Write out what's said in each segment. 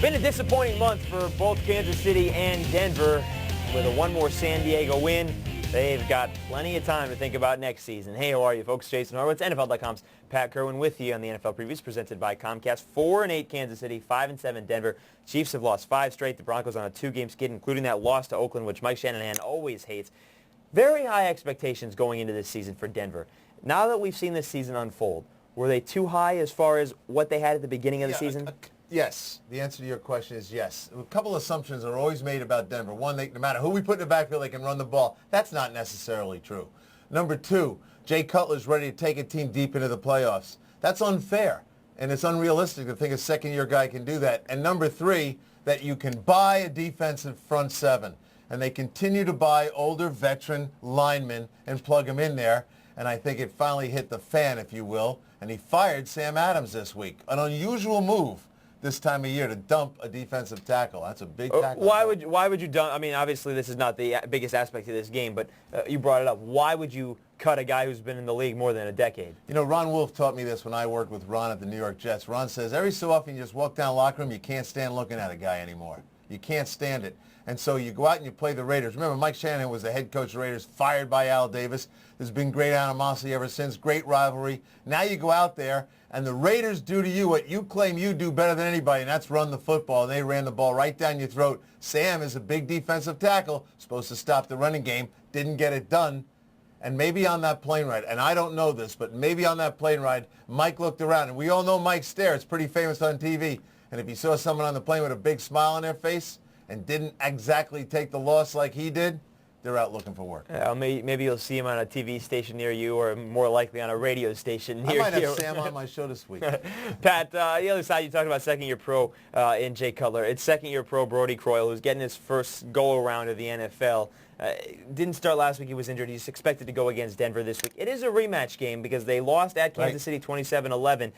Been a disappointing month for both Kansas City and Denver. With a one more San Diego win, they've got plenty of time to think about next season. Hey, how are you folks? Jason Horowitz, NFL.com's Pat Kerwin with you on the NFL Previews presented by Comcast. 4-8 Kansas City, 5-7 Denver. Chiefs have lost 5 straight. The Broncos on a 2-game skid, including that loss to Oakland, which Mike Shanahan always hates. Very high expectations going into this season for Denver. Now that we've seen this season unfold, were they too high as far as what they had at the beginning of the season? Yes. The answer to your question is yes. A couple assumptions are always made about Denver. One, no matter who we put in the backfield, they can run the ball. That's not necessarily true. Number two, Jay Cutler's ready to take a team deep into the playoffs. That's unfair, and it's unrealistic to think a second-year guy can do that. And number three, that you can buy a defensive front seven. And they continue to buy older veteran linemen and plug them in there. And I think it finally hit the fan, if you will. And he fired Sam Adams this week. An unusual move this time of year to dump a defensive tackle. That's a big tackle. Why would you dump? I mean, obviously this is not the biggest aspect of this game, but you brought it up. Why would you cut a guy who's been in the league more than a decade? You know, Ron Wolf taught me this when I worked with Ron at the New York Jets. Ron says every so often you just walk down the locker room, you can't stand looking at a guy anymore. You can't stand it. And so you go out and you play the Raiders. Remember, Mike Shanahan was the head coach of the Raiders, fired by Al Davis. There's been great animosity ever since, great rivalry. Now you go out there, and the Raiders do to you what you claim you do better than anybody, and that's run the football. And they ran the ball right down your throat. Sam is a big defensive tackle, supposed to stop the running game, didn't get it done. And maybe on that plane ride, and I don't know this, but maybe on that plane ride, Mike looked around. And we all know Mike's stare. It's pretty famous on TV. And if you saw someone on the plane with a big smile on their face and didn't exactly take the loss like he did, they're out looking for work. Maybe you'll see him on a TV station near you, or more likely on a radio station near you. I might have Sam on my show this week. Pat, the other side, you talked about second-year pro in Jay Cutler. It's second-year pro Brody Croyle, who's getting his first go-around of the NFL. Didn't start last week. He was injured. He's expected to go against Denver this week. It is a rematch game because they lost at Kansas City 27-11.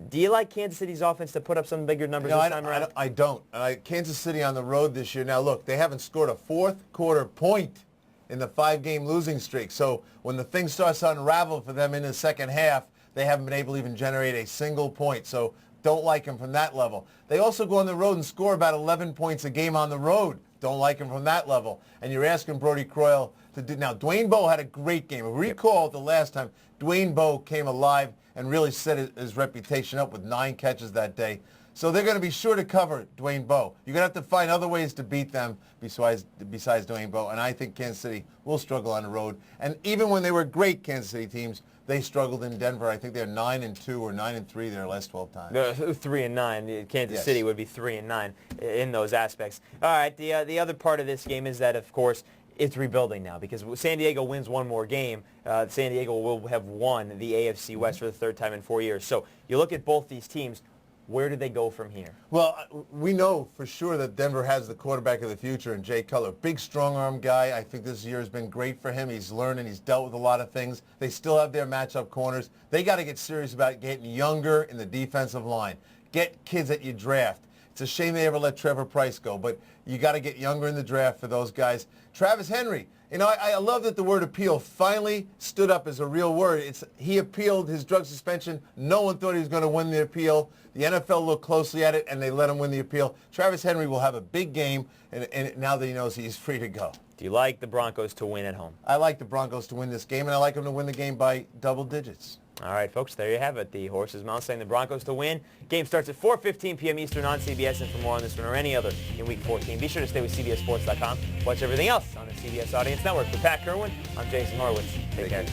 Do you like Kansas City's offense to put up some bigger numbers this time around? I don't. Kansas City on the road this year. Now, look, they haven't scored a fourth-quarter point in the 5-game losing streak. So when the thing starts to unravel for them in the second half, they haven't been able to even generate a single point. So don't like them from that level. They also go on the road and score about 11 points a game on the road. Don't like him from that level. And you're asking Brody Croyle to do. Now, Dwayne Bowe had a great game. Recall the last time Dwayne Bowe came alive and really set his reputation up with 9 catches that day. So they're going to be sure to cover Dwayne Bowe. You're going to have to find other ways to beat them besides Dwayne Bowe. And I think Kansas City will struggle on the road. And even when they were great Kansas City teams, they struggled in Denver. I think they're 9-2 or 9-3 their last 12 times. 3-9. Kansas City would be 3-9 in those aspects. All right. The other part of this game is that, of course, it's rebuilding now because San Diego wins one more game. San Diego will have won the AFC West for the third time in 4 years. So you look at both these teams. Where do they go from here? Well, we know for sure that Denver has the quarterback of the future in Jay Cutler. Big, strong-arm guy. I think this year has been great for him. He's learning. He's dealt with a lot of things. They still have their matchup corners. They got to get serious about getting younger in the defensive line. Get kids that you draft. It's a shame they ever let Trevor Price go, but you got to get younger in the draft for those guys. Travis Henry. You know, I love that the word appeal finally stood up as a real word. He appealed his drug suspension. No one thought he was going to win the appeal. The NFL looked closely at it, and they let him win the appeal. Travis Henry will have a big game, and now that he knows he's free to go. Do you like the Broncos to win at home? I like the Broncos to win this game, and I like them to win the game by double digits. All right, folks, there you have it. The horse's mouth saying the Broncos to win. Game starts at 4:15 p.m. Eastern on CBS. And for more on this one or any other in Week 14, be sure to stay with CBSSports.com. Watch everything else on the CBS Audience Network. For Pat Kerwin, I'm Jason Horowitz. Take care.